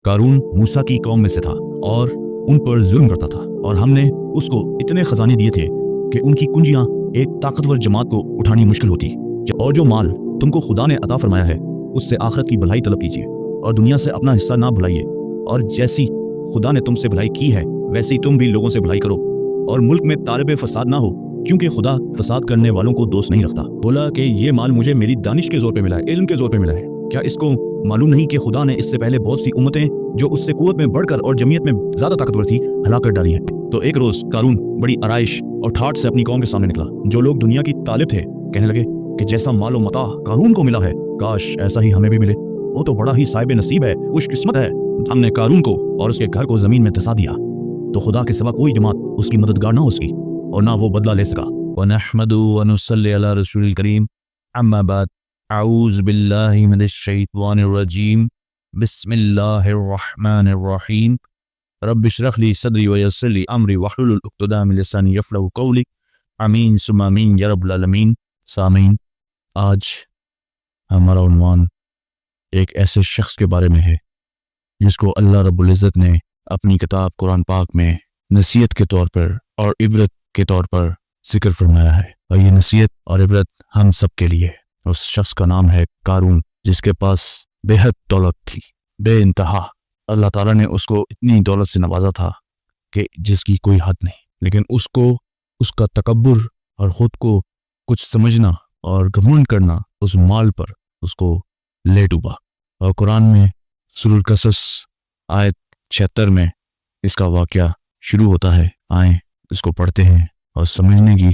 قارون موسیٰ کی قوم میں سے تھا اور ان پر ظلم کرتا تھا، اور ہم نے اس کو اتنے خزانے دیے تھے کہ ان کی کنجیاں ایک طاقتور جماعت کو اٹھانی مشکل ہوتی۔ اور جو مال تم کو خدا نے عطا فرمایا ہے اس سے آخرت کی بھلائی طلب کیجیے اور دنیا سے اپنا حصہ نہ بھلائیے، اور جیسی خدا نے تم سے بھلائی کی ہے ویسے ہی تم بھی لوگوں سے بھلائی کرو، اور ملک میں طالب فساد نہ ہو، کیونکہ خدا فساد کرنے والوں کو دوست نہیں رکھتا۔ بولا کہ یہ مال مجھے میری دانش کے زور پہ ملا ہے، علم کے زور پہ ملا ہے۔ کیا اس کو معلوم نہیں کہ خدا نے اس سے پہلے بہت سی امتیں جو اس سے قوت میں بڑھ کر اور جمعیت میں زیادہ طاقتور تھی ہلاک کر ڈالی ہیں؟ تو ایک روز قارون بڑی آرائش اور ٹھاٹ سے اپنی قوم کے سامنے نکلا۔ جو لوگ دنیا کی طالب تھے کہنے لگے کہ جیسا مال و متاع قارون کو ملا ہے کاش ایسا ہی ہمیں بھی ملے، وہ تو بڑا ہی صاحب نصیب ہے، خوش قسمت ہے۔ ہم نے قارون کو اور اس کے گھر کو زمین میں دھسا دیا، تو خدا کے سوا کوئی جماعت اس کی مددگار نہ ہو سکی اور نہ وہ بدلہ لے سکا۔ وَنَحْمَدُ وَنُصَلِّ عَلَى رَسُولِ الْكَرِيمِ أَمَّا بَعْدُ أَعُوذُ بِاللَّهِ مِنَ الشَّيْطَانِ الرَّجِيمِ بسم اللہ الرحمن الرحیم رب اشرح لي صدری ویسر لي امری واحلل عقدۃ من لسانی یفقهوا قولی آمین ثم آمین یا رب العالمین۔ سامعین، آج ہمارا عنوان ایک ایسے شخص کے بارے میں ہے جس کو اللہ رب العزت نے اپنی کتاب قرآن پاک میں نصیحت کے طور پر اور عبرت کے طور پر ذکر فرمایا ہے، اور یہ نصیحت اور عبرت ہم سب کے لیے۔ اس شخص کا نام ہے قارون، جس کے پاس بے حد دولت تھی، بے انتہا۔ اللہ تعالیٰ نے اس کو اتنی دولت سے نوازا تھا کہ جس کی کوئی حد نہیں، لیکن اس کو اس کا تکبر اور خود کو کچھ سمجھنا اور گھمنڈ کرنا اس مال پر اس کو لے ڈوبا۔ اور قرآن میں سورۃ القصص آیت 76 میں اس کا واقعہ شروع ہوتا ہے۔ آئیں اس کو پڑھتے ہیں اور سمجھنے کی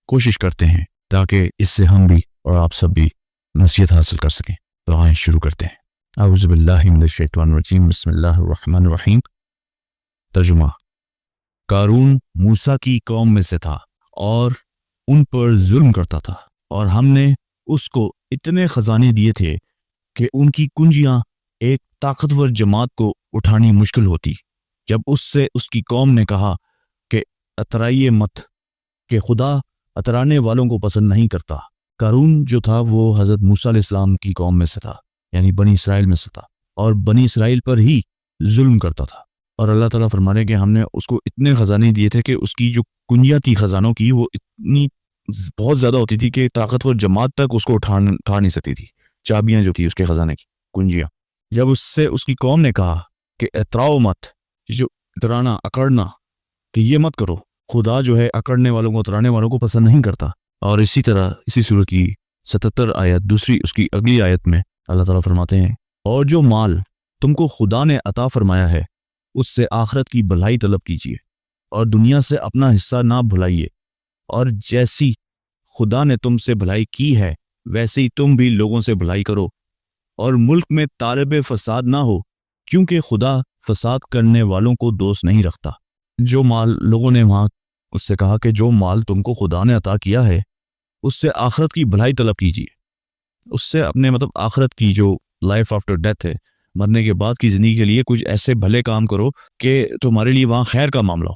کوشش کرتے ہیں تاکہ اس سے ہم بھی اور آپ سب بھی نصیحت حاصل کر سکیں۔ تو آئیں شروع کرتے ہیں۔ اعوذ باللہ من الشیطان الرجیم بسم اللہ الرحمن الرحیم۔ ترجمہ: قارون موسیٰ کی قوم میں سے تھا اور ان پر ظلم کرتا تھا، اور ہم نے اس کو اتنے خزانے دیے تھے کہ ان کی کنجیاں ایک طاقتور جماعت کو اٹھانی مشکل ہوتی۔ جب اس سے اس کی قوم نے کہا کہ اترائیے مت، کہ خدا اترانے والوں کو پسند نہیں کرتا۔ قارون جو تھا وہ حضرت موسیٰ علیہ السلام کی قوم میں سے تھا، یعنی بنی اسرائیل میں سے تھا، اور بنی اسرائیل پر ہی ظلم کرتا تھا۔ اور اللہ تعالیٰ فرما رہے کہ ہم نے اس کو اتنے خزانے دیے تھے کہ اس کی جو کنجیاں تھی خزانوں کی وہ اتنی بہت زیادہ ہوتی تھی کہ طاقتور جماعت تک اس کو اٹھا نہیں سکتی تھی، چابیاں جو تھی اس کے خزانے کی، کنجیاں۔ جب اس سے اس کی قوم نے کہا کہ اتراؤ مت، جو اترانا اکڑنا، کہ یہ مت کرو، خدا جو ہے اکڑنے والوں کو اترانے والوں کو پسند نہیں کرتا۔ اور اسی طرح اسی سورۃ کی 77 آیت دوسری اس کی اگلی آیت میں اللہ تعالیٰ فرماتے ہیں، اور جو مال تم کو خدا نے عطا فرمایا ہے اس سے آخرت کی بھلائی طلب کیجیے اور دنیا سے اپنا حصہ نہ بھلائیے، اور جیسی خدا نے تم سے بھلائی کی ہے ویسے ہی تم بھی لوگوں سے بھلائی کرو، اور ملک میں طالب فساد نہ ہو، کیونکہ خدا فساد کرنے والوں کو دوست نہیں رکھتا۔ جو مال لوگوں نے وہاں اس سے کہا کہ جو مال تم کو خدا نے عطا کیا ہے اس سے آخرت کی بھلائی طلب کیجیے، اس سے اپنے آخرت کی جو لائف آفٹر ڈیتھ ہے، مرنے کے بعد کی زندگی کے لیے کچھ ایسے بھلے کام کرو کہ تمہارے لیے وہاں خیر کا معاملہ ہو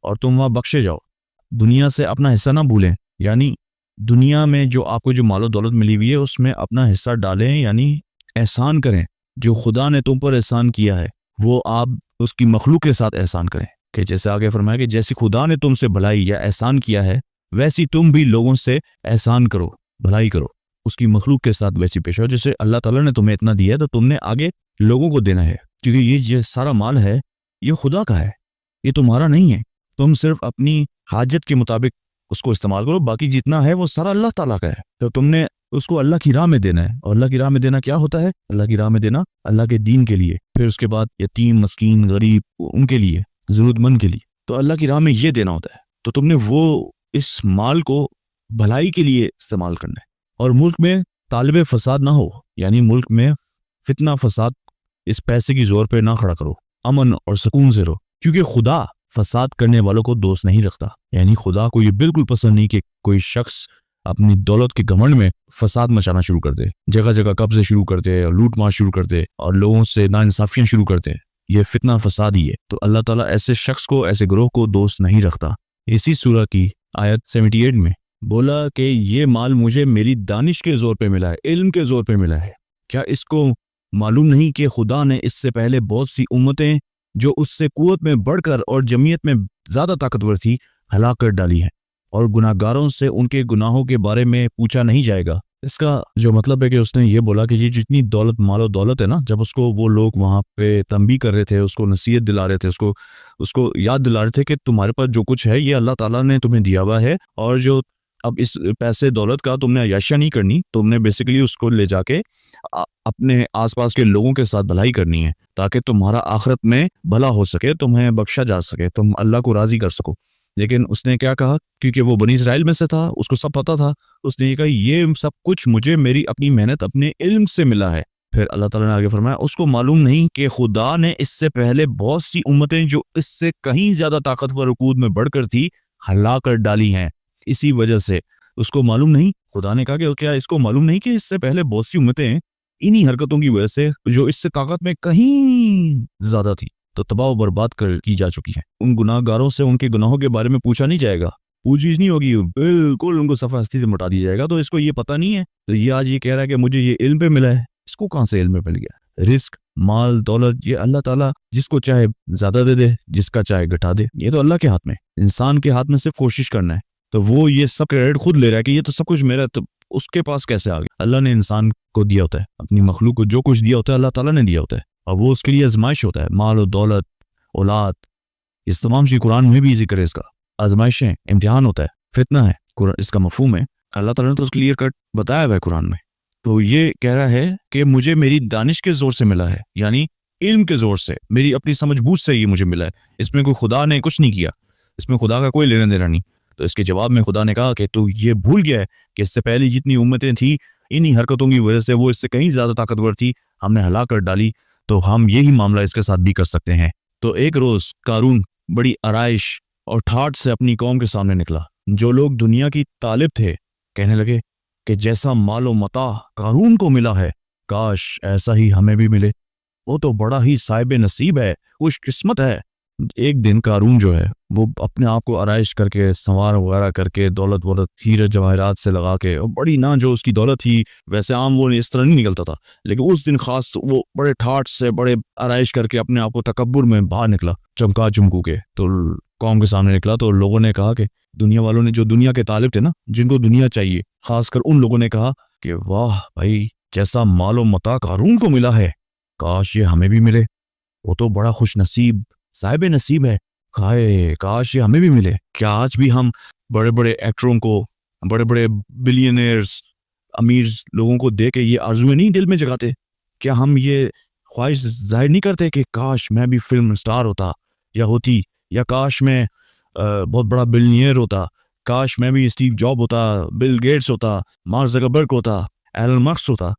اور تم وہاں بخشے جاؤ۔ دنیا سے اپنا حصہ نہ بھولیں، یعنی دنیا میں جو آپ کو جو مال و دولت ملی ہوئی ہے اس میں اپنا حصہ ڈالیں، یعنی احسان کریں۔ جو خدا نے تم پر احسان کیا ہے وہ آپ اس کی مخلوق کے ساتھ احسان کریں، کہ جیسے آگے فرمایا کہ جیسی خدا نے تم سے بھلائی یا احسان کیا ہے ویسی تم بھی لوگوں سے احسان کرو، بھلائی کرو، اس کی مخلوق کے ساتھ ویسی پیش آؤ جیسے اللہ تعالیٰ نے تمہیں اتنا دیا ہے تو تم نے آگے لوگوں کو دینا ہے، کیونکہ یہ سارا مال ہے یہ خدا کا ہے، یہ تمہارا نہیں ہے۔ تم صرف اپنی حاجت کے مطابق اس کو استعمال کرو، باقی جتنا ہے وہ سارا اللہ تعالیٰ کا ہے، تو تم نے اس کو اللہ کی راہ میں دینا ہے۔ اور اللہ کی راہ میں دینا کیا ہوتا ہے؟ اللہ کی راہ میں دینا اللہ کے دین کے لیے، پھر اس کے بعد یتیم، مسکین، غریب، ان کے لیے، ضرورت مند کے لیے، تو اللہ کی راہ میں یہ دینا ہوتا ہے۔ تو تم نے وہ اس مال کو بھلائی کے لیے استعمال کرنا ہے، اور ملک میں طالب فساد نہ ہو، یعنی ملک میں فتنہ فساد اس پیسے کی زور پہ نہ کھڑا کرو، امن اور سکون سے رہو، کیونکہ خدا فساد کرنے والوں کو دوست نہیں رکھتا۔ یعنی خدا کو یہ بالکل پسند نہیں کہ کوئی شخص اپنی دولت کے گھمنڈ میں فساد مچانا شروع کر دے، جگہ جگہ قبضے شروع کر دے اور لوٹ مار شروع کر دے اور لوگوں سے ناانصافیاں شروع کر دے۔ یہ فتنہ فساد ہی ہے، تو اللہ تعالیٰ ایسے شخص کو، ایسے گروہ کو دوست نہیں رکھتا۔ اسی سورہ کی آیت 78 میں بولا کہ یہ مال مجھے میری دانش کے زور پہ ملا ہے، علم کے زور پہ ملا ہے۔ کیا اس کو معلوم نہیں کہ خدا نے اس سے پہلے بہت سی امتیں جو اس سے قوت میں بڑھ کر اور جمعیت میں زیادہ طاقتور تھی ہلاک کر ڈالی ہیں، اور گناہگاروں سے ان کے گناہوں کے بارے میں پوچھا نہیں جائے گا۔ اس کا جو مطلب ہے کہ اس نے یہ بولا کہ یہ جتنی دولت مال و دولت ہے نا، جب اس کو وہ لوگ وہاں پہ تنبیہ کر رہے تھے، اس کو نصیحت دلا رہے تھے، اس کو یاد دلا رہے تھے کہ تمہارے پاس جو کچھ ہے یہ اللہ تعالیٰ نے تمہیں دیا ہوا ہے، اور جو اب اس پیسے دولت کا تم نے عیاشیاں نہیں کرنی، تم نے بیسیکلی اس کو لے جا کے اپنے آس پاس کے لوگوں کے ساتھ بھلائی کرنی ہے، تاکہ تمہارا آخرت میں بھلا ہو سکے، تمہیں بخشا جا سکے، تم اللہ کو راضی کر سکو۔ لیکن اس نے کیا کہا، کیونکہ وہ بنی اسرائیل میں سے تھا، اس کو سب پتا تھا، اس نے یہ کہا یہ سب کچھ مجھے میری اپنی محنت اپنے علم سے ملا ہے۔ پھر اللہ تعالیٰ نے آگے فرمایا اس کو معلوم نہیں کہ خدا نے اس سے پہلے بہت سی امتیں جو اس سے کہیں زیادہ طاقتور اور قوت میں بڑھ کر تھی ہلاک کر ڈالی ہیں، اسی وجہ سے اس کو معلوم نہیں۔ خدا نے کہا کہ کیا اس کو معلوم نہیں کہ اس سے پہلے بہت سی امتیں انہی حرکتوں کی وجہ سے جو اس سے طاقت میں کہیں زیادہ تھی تو تباہ و برباد کی جا چکی ہیں۔ ان گناہ گاروں سے ان کے گناہوں کے بارے میں پوچھا نہیں جائے گا، پوچھ نہیں ہوگی، بالکل ان کو صفحہ ہستی سے مٹا دیا جائے گا۔ تو اس کو یہ پتہ نہیں ہے، تو یہ آج یہ کہہ رہا ہے کہ مجھے یہ علم پہ ملا ہے۔ اس کو کہاں سے علم پہ مل گیا؟ رزق، مال، دولت، یہ اللہ تعالیٰ جس کو چاہے زیادہ دے دے، جس کا چاہے گھٹا دے، یہ تو اللہ کے ہاتھ میں، انسان کے ہاتھ میں صرف کوشش کرنا ہے۔ تو وہ یہ سب کریڈٹ خود لے رہا ہے کہ یہ تو سب کچھ میرا، تو اس کے پاس کیسے آ گیا؟ اللہ نے انسان کو دیا ہوتا ہے، اپنی مخلوق کو جو کچھ دیا ہوتا ہے اللہ تعالیٰ نے دیا ہوتا ہے، اور وہ اس کے لیے آزمائش ہوتا ہے، مال و دولت، اولاد، اس تمام چیز قرآن میں بھی ذکر ہے، اس کا آزمائشیں، امتحان ہوتا ہے، فتنہ ہے، اس کا مفہوم ہے، اللہ تعالیٰ نے تو اس کلیئر کٹ بتایا ہوا ہے قرآن میں۔ تو یہ کہہ رہا ہے کہ مجھے میری دانش کے زور سے ملا ہے، یعنی علم کے زور سے، میری اپنی سمجھ بوجھ سے یہ مجھے ملا ہے، اس میں کوئی خدا نے کچھ نہیں کیا، اس میں خدا کا کوئی لینا دینا نہیں۔ تو اس کے جواب میں خدا نے کہا کہ تو یہ بھول گیا ہے کہ اس سے پہلے جتنی امتیں تھیں انہی حرکتوں کی وجہ سے وہ اس سے کہیں زیادہ طاقتور تھی، ہم نے ہلاک کر ڈالی، تو ہم یہی معاملہ اس کے ساتھ بھی کر سکتے ہیں۔ تو ایک روز قارون بڑی آرائش اور ٹھاٹھ سے اپنی قوم کے سامنے نکلا۔ جو لوگ دنیا کی طالب تھے کہنے لگے کہ جیسا مال و متاع قارون کو ملا ہے کاش ایسا ہی ہمیں بھی ملے، وہ تو بڑا ہی صاحب نصیب ہے، خوش قسمت ہے۔ ایک دن قارون جو ہے وہ اپنے آپ کو آرائش کر کے، سنوار وغیرہ کر کے، دولت ہیرے جواہرات سے لگا کے، اور بڑی نا جو اس کی دولت تھی، ویسے عام وہ اس طرح نہیں نکلتا تھا، لیکن اس دن خاص وہ بڑے ٹھاٹھ سے، بڑے آرائش کر کے اپنے آپ کو تکبر میں باہر نکلا، چمکا چمکو کے، تو قوم کے سامنے نکلا۔ تو لوگوں نے کہا کہ دنیا والوں نے، جو دنیا کے طالب تھے نا، جن کو دنیا چاہیے، خاص کر ان لوگوں نے کہا کہ واہ بھائی، جیسا مال و متاع قارون کو ملا ہے کاش یہ ہمیں بھی ملے، وہ تو بڑا خوش نصیب صاحب نصیب ہے، کاش یہ ہمیں بھی ملے۔ کیا آج بھی ہم بڑے بڑے ایکٹروں کو، بڑے بڑے بلینئرز، امیر لوگوں کو دیکھ کے یہ آرزویں نہیں دل میں جگاتے؟ کیا ہم یہ خواہش ظاہر نہیں کرتے کہ کاش میں بھی فلم سٹار ہوتا یا ہوتی، یا کاش میں بہت بڑا بلینئر ہوتا، کاش میں بھی اسٹیو جاب ہوتا، بل گیٹس ہوتا، مارک زکربرگ ہوتا، ایلن ماسک ہوتا؟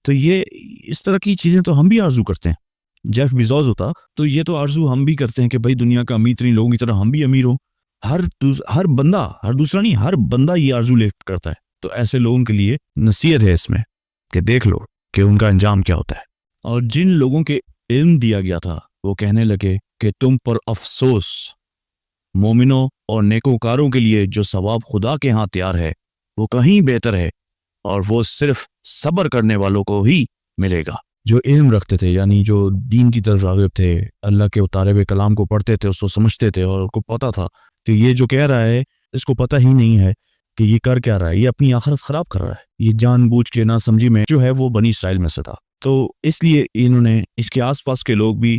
تو یہ اس طرح کی چیزیں تو ہم بھی آرزو کرتے ہیں۔ جیف بیزوس ہوتا، تو یہ تو آرزو ہم بھی کرتے ہیں کہ بھائی دنیا کا امیر ترین لوگوں کی طرح ہم بھی امیر ہوں۔ ہر بندہ، ہر دوسرا نہیں، ہر بندہ یہ آرزو لے کرتا ہے۔ تو ایسے لوگوں کے لیے نصیحت ہے اس میں کہ دیکھ لو کہ ان کا انجام کیا ہوتا ہے۔ اور جن لوگوں کے علم دیا گیا تھا وہ کہنے لگے کہ تم پر افسوس، مومنوں اور نیکوکاروں کے لیے جو ثواب خدا کے ہاں تیار ہے وہ کہیں بہتر ہے، اور وہ صرف صبر کرنے والوں کو ہی ملے گا۔ جو علم رکھتے تھے، یعنی جو دین کی طرف راغب تھے، اللہ کے اتارے ہوئے کلام کو پڑھتے تھے، اس کو سمجھتے تھے، اور کو پتا تھا کہ یہ جو کہہ رہا ہے اس کو پتہ ہی نہیں ہے کہ یہ کر کیا رہا ہے، یہ اپنی آخرت خراب کر رہا ہے، یہ جان بوجھ کے نہ سمجھی میں جو ہے وہ بنی اسرائیل میں سے تھا۔ تو اس لیے انہوں نے، اس کے آس پاس کے لوگ بھی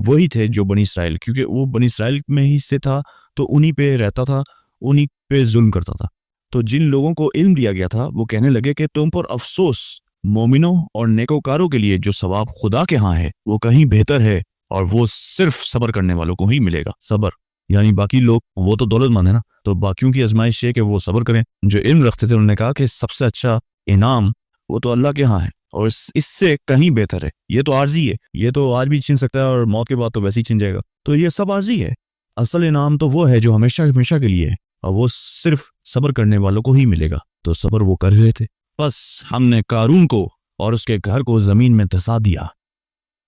وہی تھے جو بنی اسرائیل، کیونکہ وہ بنی اسرائیل میں ہی سے تھا تو انہی پہ رہتا تھا، انہی پہ ظلم کرتا تھا۔ تو جن لوگوں کو علم دیا گیا تھا وہ کہنے لگے کہ تم پر افسوس، مومنوں اور نیکوکاروں کے لیے جو ثواب خدا کے ہاں ہے وہ کہیں بہتر ہے، اور وہ صرف صبر کرنے والوں کو ہی ملے گا۔ صبر یعنی باقی لوگ وہ تو دولت مند ہے نا، تو باقیوں کی آزمائش ہے کہ وہ صبر کریں۔ جو علم رکھتے تھے انہوں نے کہا کہ سب سے اچھا انعام وہ تو اللہ کے ہاں ہے، اور اس سے کہیں بہتر ہے۔ یہ تو عارضی ہے، یہ تو آج بھی چھن سکتا ہے اور موت کے بعد تو ویسے ہی چھن جائے گا، تو یہ سب عارضی ہے۔ اصل انعام تو وہ ہے جو ہمیشہ ہمیشہ کے لیے ہے، اور وہ صرف صبر کرنے والوں کو ہی ملے گا۔ تو صبر وہ کر رہے تھے۔ بس ہم نے قارون کو اور اس کے گھر کو زمین میں دھسا دیا،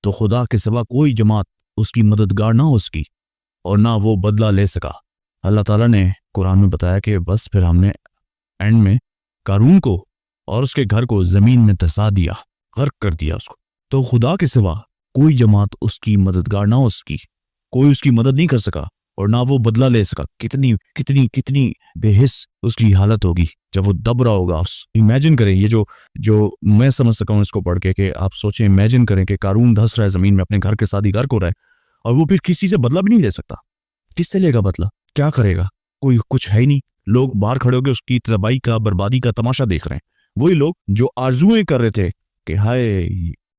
تو خدا کے سوا کوئی جماعت اس کی مددگار نہ ہو سکی، اور نہ وہ بدلہ لے سکا۔ اللہ تعالیٰ نے قرآن میں بتایا کہ بس پھر ہم نے اینڈ میں قارون کو اور اس کے گھر کو زمین میں دھسا دیا، غرق کر دیا اس کو۔ تو خدا کے سوا کوئی جماعت اس کی مددگار نہ ہو سکی، کوئی اس کی مدد نہیں کر سکا اور نہ وہ بدلہ لے سکا۔ کتنی کتنی کتنی بے حس اس کی حالت ہوگی جب وہ دب رہا ہوگا۔ امیجن کریں، یہ جو میں سمجھ سکا ہوں اس کو پڑھ کے، کہ آپ سوچیں، امیجن کریں کہ قارون دھس رہا ہے زمین میں، اپنے گھر کے ساتھ ہی غرق ہو رہا ہے، اور وہ پھر کسی سے بدلہ بھی نہیں لے سکتا۔ کس سے لے گا بدلہ؟ کیا کرے گا؟ کوئی کچھ ہے ہی نہیں۔ لوگ باہر کھڑے ہو کے اس کی تباہی کا، بربادی کا تماشا دیکھ رہے ہیں۔ وہی لوگ جو آرزویں کر رہے تھے کہ ہائے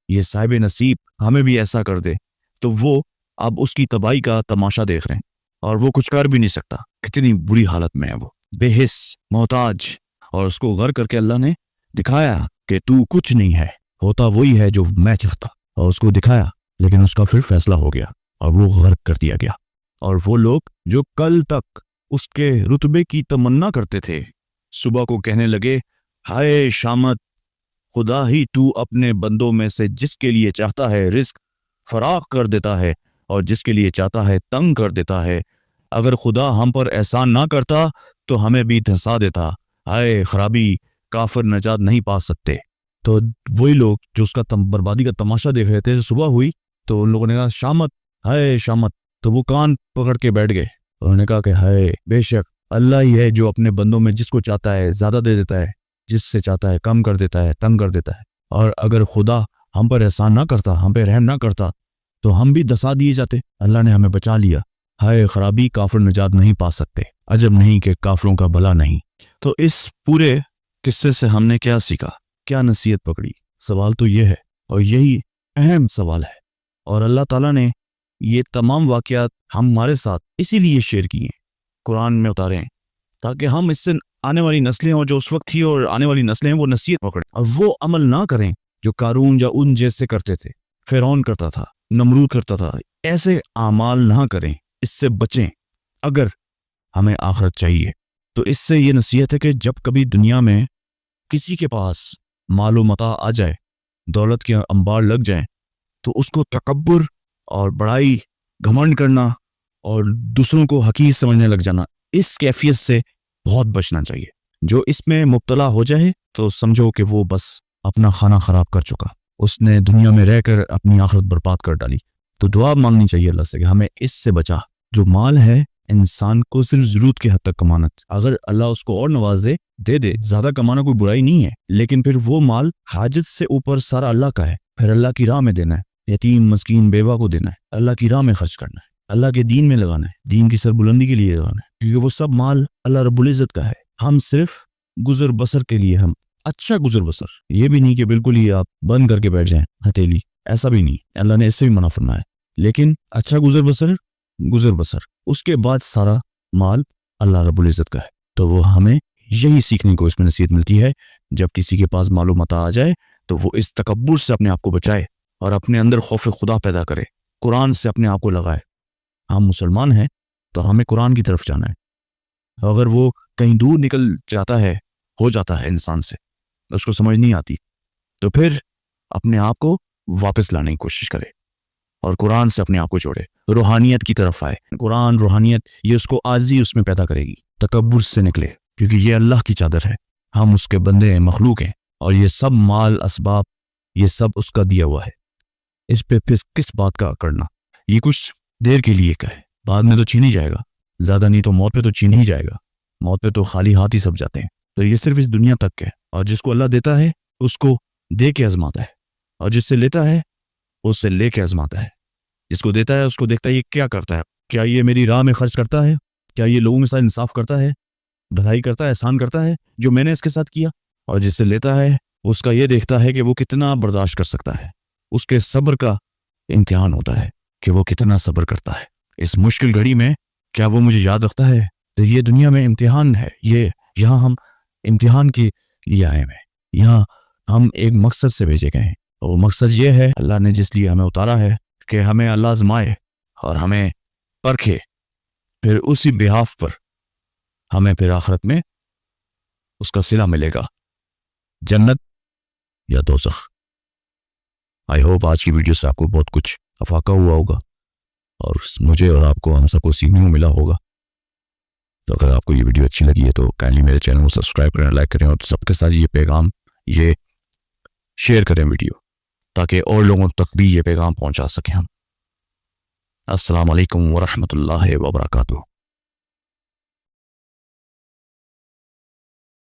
یہ صاحب نصیب ہمیں بھی ایسا کر دے، تو وہ اب اس کی تباہی کا تماشا دیکھ رہے ہیں اور وہ کچھ کر بھی نہیں سکتا۔ کتنی بری حالت میں ہے وہ، بے حس، محتاج، اور اس کو غرق کر کے اللہ نے دکھایا کہ تو کچھ نہیں ہے، ہوتا وہی ہے جو میں چاہتا، اور اس کو دکھایا، لیکن اس کا پھر فیصلہ ہو گیا اور وہ غرق کر دیا گیا۔ اور وہ لوگ جو کل تک اس کے رتبے کی تمنا کرتے تھے، صبح کو کہنے لگے ہائے شامت، خدا ہی تو اپنے بندوں میں سے جس کے لیے چاہتا ہے رزق فراخ کر دیتا ہے اور جس کے لیے چاہتا ہے تنگ کر دیتا ہے۔ اگر خدا ہم پر احسان نہ کرتا تو ہمیں بھی دھسا دیتا، ہائے خرابی، کافر نجات نہیں پا سکتے۔ تو وہی لوگ جو اس کا بربادی کا تماشا دیکھ رہے تھے، صبح ہوئی تو ان لوگوں نے کہا شامت، ہائے شامت، تو وہ کان پکڑ کے بیٹھ گئے۔ انہوں نے کہا کہ ہائے، بے شک اللہ ہی ہے جو اپنے بندوں میں جس کو چاہتا ہے زیادہ دے دیتا ہے، جس سے چاہتا ہے کم کر دیتا ہے، تنگ کر دیتا ہے۔ اور اگر خدا ہم پر احسان نہ کرتا، ہم پہ رحم نہ کرتا، تو ہم بھی دھسا دیے جاتے۔ اللہ نے ہمیں بچا لیا، ہائے خرابی، کافر نجات نہیں پا سکتے، عجب نہیں کہ کافروں کا بھلا نہیں۔ تو اس پورے قصے سے ہم نے کیا سیکھا، کیا نصیحت پکڑی؟ سوال تو یہ ہے، اور یہی اہم سوال ہے، اور اللہ تعالیٰ نے یہ تمام واقعات ہمارے ساتھ اسی لیے شیئر کیے ہیں، قرآن میں اتارے ہیں، تاکہ ہم اس سے آنے والی نسلیں، اور جو اس وقت تھی اور آنے والی نسلیں، وہ نصیحت پکڑیں اور وہ عمل نہ کریں جو قارون یا ان جیسے کرتے تھے، فرعون کرتا تھا، نمرود کرتا تھا۔ ایسے اعمال نہ کریں، اس سے بچیں اگر ہمیں آخرت چاہیے۔ تو اس سے یہ نصیحت ہے کہ جب کبھی دنیا میں کسی کے پاس مال و متاع آ جائے، دولت کے انبار لگ جائیں، تو اس کو تکبر اور بڑائی، گھمنڈ کرنا اور دوسروں کو حقیر سمجھنے لگ جانا، اس کیفیت سے بہت بچنا چاہیے۔ جو اس میں مبتلا ہو جائے تو سمجھو کہ وہ بس اپنا کھانا خراب کر چکا، اس نے دنیا میں رہ کر اپنی آخرت برباد کر ڈالی۔ تو دعا مانگنی چاہیے اللہ سے کہ ہمیں اس سے بچا۔ جو مال ہے انسان کو صرف ضرورت کے حد تک کمانا، اگر اللہ اس کو اور نواز دے دے، زیادہ کمانا کوئی برائی نہیں ہے، لیکن پھر وہ مال حاجت سے اوپر سارا اللہ کا ہے، پھر اللہ کی راہ میں دینا ہے، یتیم مسکین بیوہ کو دینا ہے، اللہ کی راہ میں خرچ کرنا ہے، اللہ کے دین میں لگانا ہے، دین کی سربلندی کے لیے لگانا ہے، کیونکہ وہ سب مال اللہ رب العزت کا ہے۔ ہم صرف گزر بسر کے لیے، ہم اچھا گزر بسر، یہ بھی نہیں کہ بالکل ہی آپ بند کر کے بیٹھ جائیں ہتھیلی، ایسا بھی نہیں، اللہ نے اس سے بھی منع فرمایا ہے، لیکن اچھا گزر بسر، اس کے بعد سارا مال اللہ رب العزت کا ہے۔ تو وہ ہمیں یہی سیکھنے کو اس میں نصیحت ملتی ہے، جب کسی کے پاس مال و متاع آ جائے تو وہ اس تکبر سے اپنے آپ کو بچائے اور اپنے اندر خوف خدا پیدا کرے، قرآن سے اپنے آپ کو لگائے۔ ہم مسلمان ہیں تو ہمیں قرآن کی طرف جانا ہے، اگر وہ کہیں دور نکل جاتا ہے، ہو جاتا ہے انسان سے، اس کو سمجھ نہیں آتی، تو پھر اپنے آپ کو واپس لانے کی کوشش کرے اور قرآن سے اپنے آپ کو جوڑے، روحانیت کی طرف آئے۔ قرآن، روحانیت، یہ اس کو عاجزی اس میں پیدا کرے گی، تکبر سے نکلے، کیونکہ یہ اللہ کی چادر ہے، ہم اس کے بندے ہیں، مخلوق ہیں، اور یہ سب مال، اسباب، یہ سب اس کا دیا ہوا ہے۔ اس پہ پھر کس بات کا کرنا؟ یہ کچھ دیر کے لیے کا ہے، بعد میں تو چھین ہی جائے گا، زیادہ نہیں تو موت پہ تو چھین ہی جائے گا، موت پہ تو خالی ہاتھ ہی سب جاتے ہیں۔ تو یہ صرف اس دنیا تک ہے، اور جس کو اللہ دیتا ہے اس کو دے کے آزماتا ہے، اور جس سے لیتا ہے اس سے لے کے آزماتا ہے۔ جس کو دیتا ہے اس کو دیکھتا ہے یہ کیا کرتا ہے، کیا یہ میری راہ میں خرچ کرتا ہے، کیا یہ لوگوں کے ساتھ انصاف کرتا ہے، بھلائی کرتا ہے، احسان کرتا ہے جو میں نے اس کے ساتھ کیا۔ اور جس سے لیتا ہے اس کا یہ دیکھتا ہے کہ وہ کتنا برداشت کر سکتا ہے، اس کے صبر کا امتحان ہوتا ہے کہ وہ کتنا صبر کرتا ہے اس مشکل گھڑی میں، کیا وہ مجھے یاد رکھتا ہے۔ تو یہ دنیا میں امتحان ہے، یہاں ہم امتحان کے لیے آئے ہیں، یہاں ہم ایک مقصد سے بھیجے گئے ہیں، اور وہ مقصد یہ ہے، اللہ نے جس لیے ہمیں اتارا ہے کہ ہمیں اللہ آزمائے اور ہمیں پرکھے، پھر اسی بہاف پر ہمیں پھر آخرت میں اس کا صلہ ملے گا، جنت یا دوزخ۔ آئی ہوپ آج کی ویڈیو سے آپ کو بہت کچھ افاقہ ہوا ہوگا، اور مجھے اور آپ کو، ہم سب کو سیکھنے کو ملا ہوگا۔ تو اگر آپ کو یہ ویڈیو اچھی لگی ہے تو کائنڈلی میرے چینل کو سبسکرائب کریں، لائک کریں، اور سب کے ساتھ یہ پیغام یہ شیئر کریں ویڈیو۔ تاکہ اور لوگوں تک بھی یہ پیغام پہنچا سکیں ہم۔ السلام علیکم ورحمۃ اللہ وبرکاتہ۔